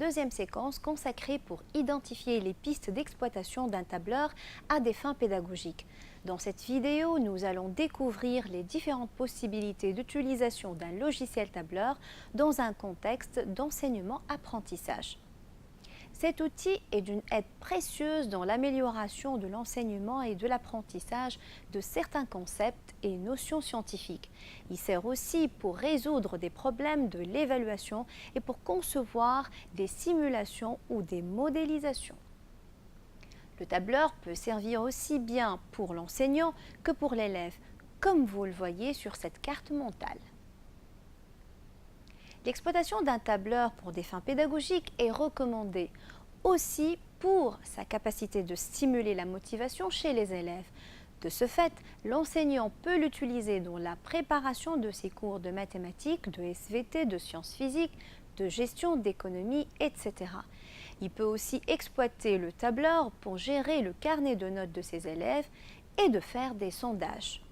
deuxième séquence consacrée pour identifier les pistes d'exploitation d'un tableur à des fins pédagogiques. Dans cette vidéo, nous allons découvrir les différentes possibilités d'utilisation d'un logiciel tableur dans un contexte d'enseignement-apprentissage. Cet outil est d'une aide précieuse dans l'amélioration de l'enseignement et de l'apprentissage de certains concepts et notions scientifiques. Il sert aussi pour résoudre des problèmes de l'évaluation et pour concevoir des simulations ou des modélisations. Le tableur peut servir aussi bien pour l'enseignant que pour l'élève, comme vous le voyez sur cette carte mentale. L'exploitation d'un tableur pour des fins pédagogiques est recommandée aussi pour sa capacité de stimuler la motivation chez les élèves. De ce fait, l'enseignant peut l'utiliser dans la préparation de ses cours de mathématiques, de SVT, de sciences physiques, de gestion, d'économie, etc. Il peut aussi exploiter le tableur pour gérer le carnet de notes de ses élèves et de faire des sondages.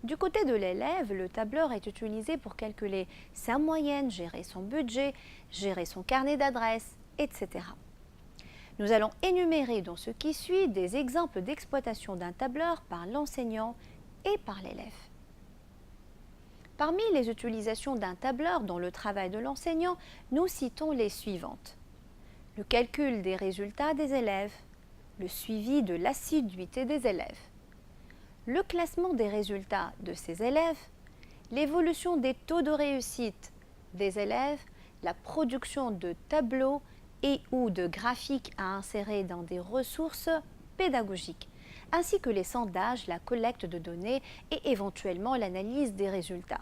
Du côté de l'élève, le tableur est utilisé pour calculer sa moyenne, gérer son budget, gérer son carnet d'adresses, etc. Nous allons énumérer dans ce qui suit des exemples d'exploitation d'un tableur par l'enseignant et par l'élève. Parmi les utilisations d'un tableur dans le travail de l'enseignant, nous citons les suivantes. Le calcul des résultats des élèves, le suivi de l'assiduité des élèves, le classement des résultats de ces élèves, l'évolution des taux de réussite des élèves, la production de tableaux et ou de graphiques à insérer dans des ressources pédagogiques, ainsi que les sondages, la collecte de données et éventuellement l'analyse des résultats.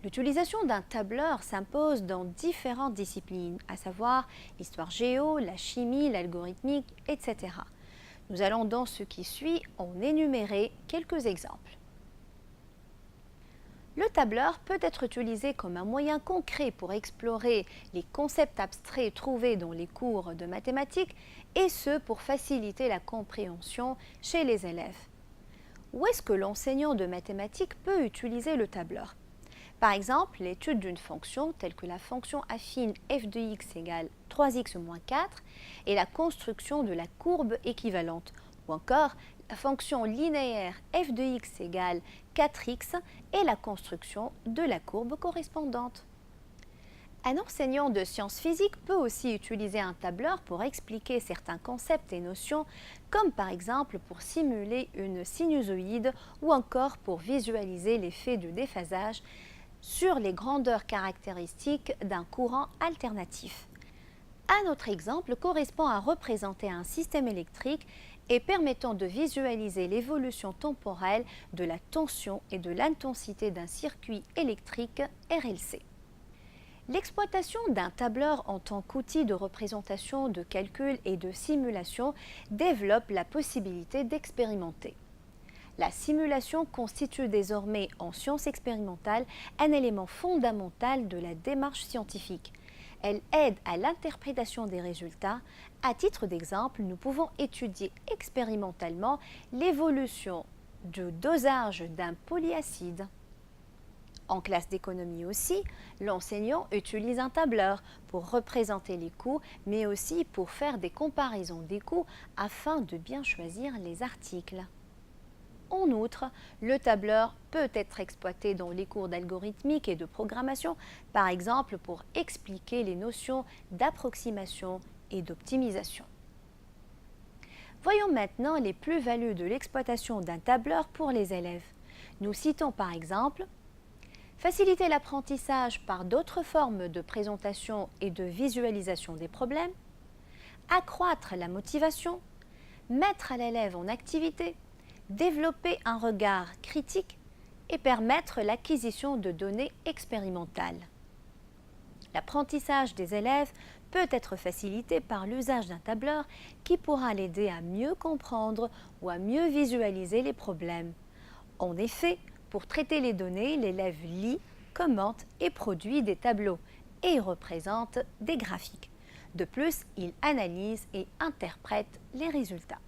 L'utilisation d'un tableur s'impose dans différentes disciplines, à savoir l'histoire géo, la chimie, l'algorithmique, etc. Nous allons dans ce qui suit en énumérer quelques exemples. Le tableur peut être utilisé comme un moyen concret pour explorer les concepts abstraits trouvés dans les cours de mathématiques et ce pour faciliter la compréhension chez les élèves. Où est-ce que l'enseignant de mathématiques peut utiliser le tableur? Par exemple, l'étude d'une fonction telle que la fonction affine f de x égale 3x moins 4 et la construction de la courbe équivalente, ou encore la fonction linéaire f de x égale 4x et la construction de la courbe correspondante. Un enseignant de sciences physiques peut aussi utiliser un tableur pour expliquer certains concepts et notions, comme par exemple pour simuler une sinusoïde ou encore pour visualiser l'effet de déphasage sur les grandeurs caractéristiques d'un courant alternatif. Un autre exemple correspond à représenter un système électrique et permettant de visualiser l'évolution temporelle de la tension et de l'intensité d'un circuit électrique RLC. L'exploitation d'un tableur en tant qu'outil de représentation, de calcul et de simulation développe la possibilité d'expérimenter. La simulation constitue désormais en sciences expérimentales un élément fondamental de la démarche scientifique. Elle aide à l'interprétation des résultats. À titre d'exemple, nous pouvons étudier expérimentalement l'évolution du dosage d'un polyacide. En classe d'économie aussi, l'enseignant utilise un tableur pour représenter les coûts, mais aussi pour faire des comparaisons des coûts afin de bien choisir les articles. En outre, le tableur peut être exploité dans les cours d'algorithmique et de programmation, par exemple pour expliquer les notions d'approximation et d'optimisation. Voyons maintenant les plus-values de l'exploitation d'un tableur pour les élèves. Nous citons par exemple faciliter l'apprentissage par d'autres formes de présentation et de visualisation des problèmes, accroître la motivation, mettre l'élève en activité, développer un regard critique et permettre l'acquisition de données expérimentales. L'apprentissage des élèves peut être facilité par l'usage d'un tableur qui pourra l'aider à mieux comprendre ou à mieux visualiser les problèmes. En effet, pour traiter les données, l'élève lit, commente et produit des tableaux et représente des graphiques. De plus, il analyse et interprète les résultats.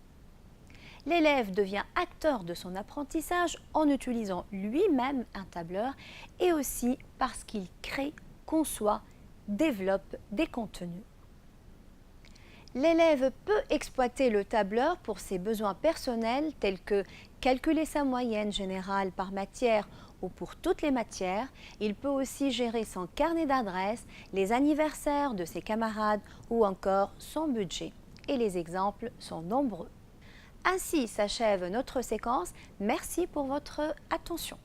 L'élève devient acteur de son apprentissage en utilisant lui-même un tableur et aussi parce qu'il crée, conçoit, développe des contenus. L'élève peut exploiter le tableur pour ses besoins personnels tels que calculer sa moyenne générale par matière ou pour toutes les matières. Il peut aussi gérer son carnet d'adresses, les anniversaires de ses camarades ou encore son budget. Et les exemples sont nombreux. Ainsi s'achève notre séquence. Merci pour votre attention.